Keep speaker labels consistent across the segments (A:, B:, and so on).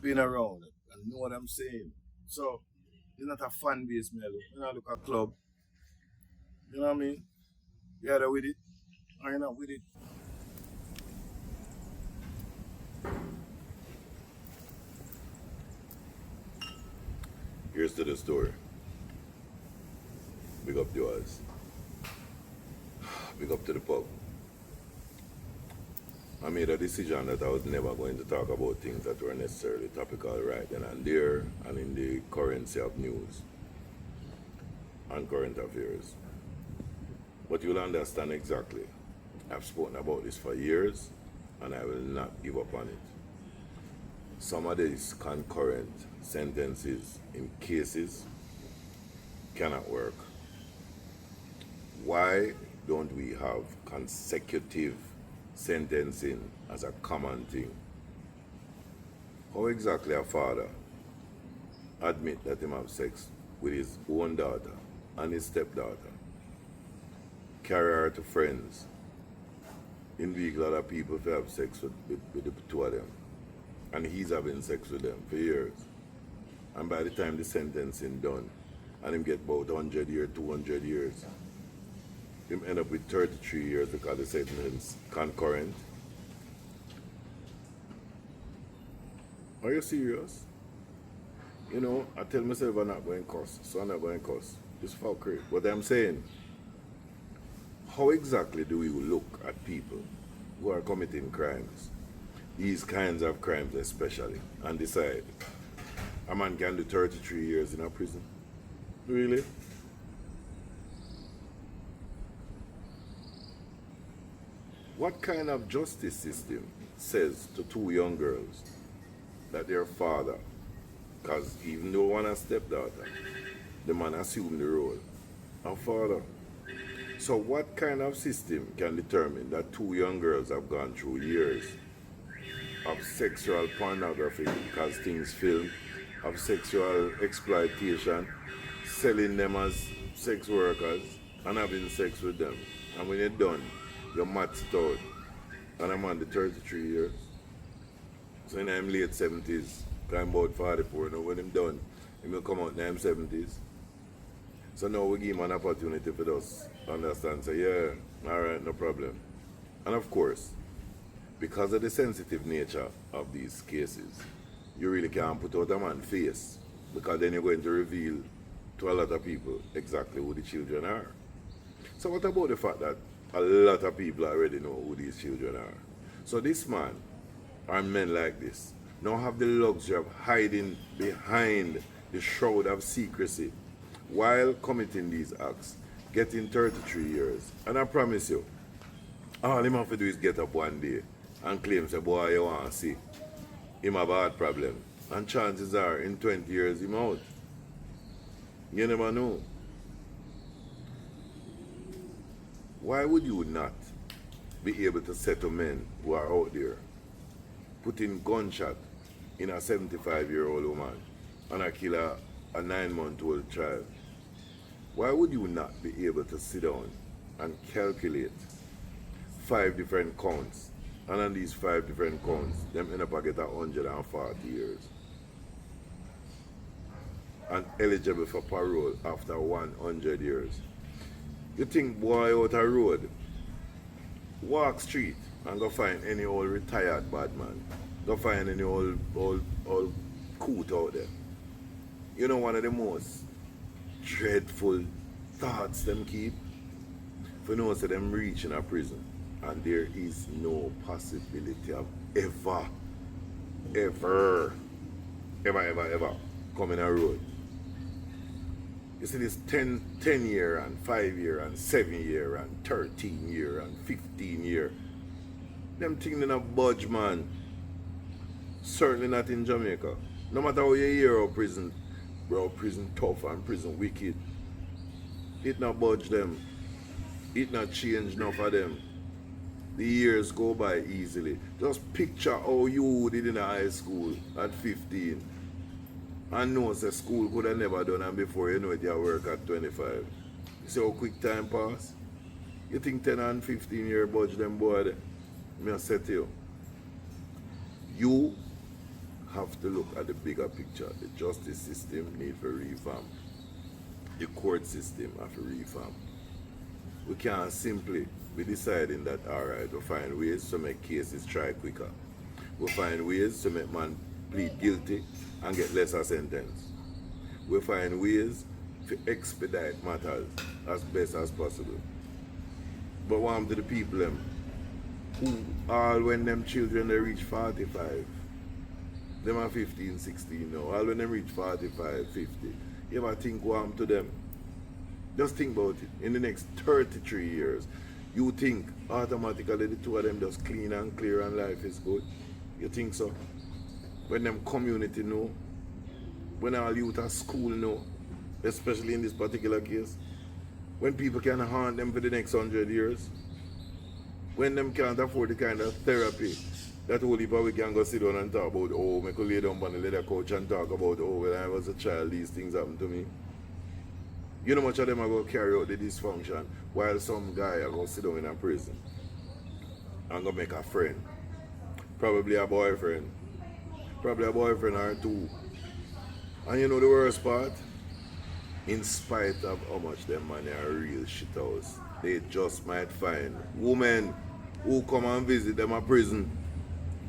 A: been around and know what I'm saying. So it's not a fan base, man. You know, look at club. You know what I mean? You either with it or you're not with it.
B: Here's to the story. Big up the odds. Big up to the pub. I made a decision that I was never going to talk about things that were necessarily topical right then and there and in the currency of news and current affairs. But you'll understand exactly. I've spoken about this for years and I will not give up on it. Some of these concurrent sentences in cases cannot work. Why don't we have consecutive sentencing as a common thing? How exactly a father admit that he have sex with his own daughter and his stepdaughter, carry her to friends, invite other people to have sex with the two of them, and he's having sex with them for years, and by the time the sentencing done and him get about 100 years, 200 years, him end up with 33 years because the sentence concurrent. Are you serious? You know, I tell myself I'm not going to cuss, so I'm not going to cuss. It's fuckery. But I'm saying, how exactly do we look at people who are committing crimes, these kinds of crimes especially, and decide a man can do 33 years in a prison? Really? What kind of justice system says to two young girls that their father, because even though one a stepdaughter, the man assumed the role of father? So what kind of system can determine that two young girls have gone through years of sexual pornography because things film, of sexual exploitation, selling them as sex workers and having sex with them, and when you're done, you're maxed out, and I'm on the 33 years. So in I'm late 70s, I'm about 44 now. When I'm done, he will come out in I'm 70s. So now we give him an opportunity for us understand, say, yeah, alright, no problem. And of course, because of the sensitive nature of these cases, you really can't put out a man's face, because then you're going to reveal to a lot of people exactly who the children are. So what about the fact that a lot of people already know who these children are? So this man, or men like this, now have the luxury of hiding behind the shroud of secrecy while committing these acts, getting 33 years. And I promise you, all him have to do is get up one day and claim, say, boy, you want to see him have a heart problem. And chances are, in 20 years, him out. You never know. Why would you not be able to settle men who are out there putting gunshot in a 75-year-old woman and a kill a 9-month-old child? Why would you not be able to sit down and calculate 5 different counts, and on these 5 different counts, them end up a get 140 years and eligible for parole after 100 years? You think boy out a road, walk street and go find any old retired bad man, go find any old coot out there? You know, one of the most dreadful thoughts them keep, for know say them reach in a prison and there is no possibility of ever coming a road. You see this 10 year and 5 year and 7 year and 13 year and 15 year. Them things in a budge, man. Certainly not in Jamaica. No matter how you hear of prison, bro, prison tough and prison wicked, it not budge them. It not change enough of them. The years go by easily. Just picture how you did in high school at 15. And know the school could have never done, and before you know it, you work at 25. You see how quick time pass? You think 10 and 15 year budge them boy there? Me I say to you, you have to look at the bigger picture. The justice system needs to revamp. The court system have to revamp. We can't simply be deciding that, all right, we find ways to make cases try quicker. We find ways to make man plead guilty and get lesser sentence. We find ways to expedite matters as best as possible. But what happened to the people them who all when them children they reach 45, them are 15, 16 now, all when them reach 45, 50, you ever think what happened to them? Just think about it. In the next 33 years, you think automatically the two of them just clean and clear and life is good? You think so? When them community know, when all youth at school know, especially in this particular case, when people can haunt them for the next 100 years, when them can't afford the kind of therapy that whole heap of we can go sit down and talk about, oh, I could lay down on the leather couch and talk about, oh, when I was a child, these things happened to me. You know much of them are going to carry out the dysfunction while some guy are going to sit down in a prison and go make a friend. Probably a boyfriend. Probably a boyfriend or two. And you know the worst part? In spite of how much them money are real shithouse, they just might find women who come and visit them at prison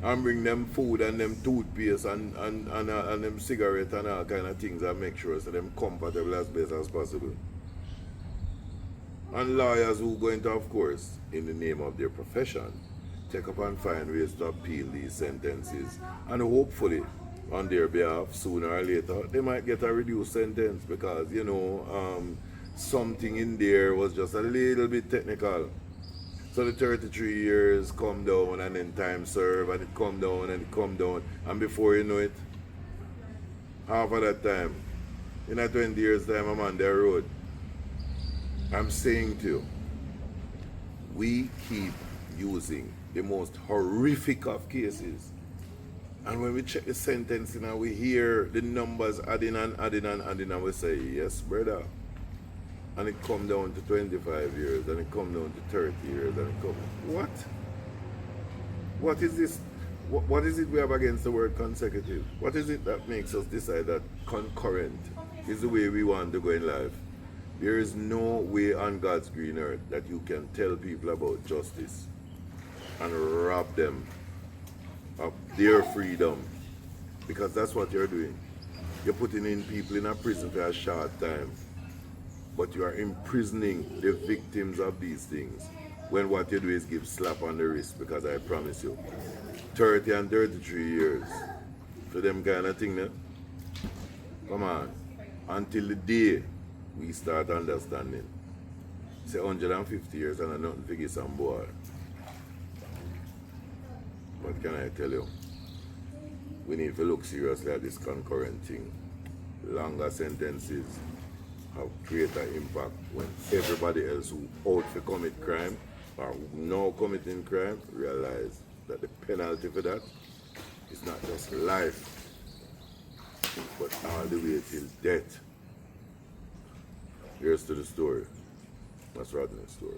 B: and bring them food and them toothpaste and them cigarettes and all kind of things and make sure so them comfortable as best as possible. And lawyers who go into, of course, in the name of their profession, take up and find ways to appeal these sentences and hopefully on their behalf, sooner or later, they might get a reduced sentence because, you know, something in there was just a little bit technical. So the 33 years come down and then time serve and it come down and it come down. And before you know it, half of that time, in a 20 years time, I'm on the road. I'm saying to you, we keep using the most horrific of cases. And when we check the sentencing and we hear the numbers adding and we say, yes, brother. And it come down to 25 years, and it come down to 30 years, and it come, what? What is this? What is it we have against the word consecutive? What is it that makes us decide that concurrent is the way we want to go in life? There is no way on God's green earth that you can tell people about justice and rob them of their freedom, because that's what you're doing. You're putting in people in a prison for a short time, but you are imprisoning the victims of these things when what you do is give slap on the wrist, because I promise you, 30 and 33 years for them kind of thing, man. Come on, until the day we start understanding. Say 150 years and nothing to give some boy. What can I tell you? We need to look seriously at this concurrent thing. Longer sentences have greater impact when everybody else who out to commit crime or now committing crime realize that the penalty for that is not just life, but all the way till death. Here's to the story. That's Rodney's story.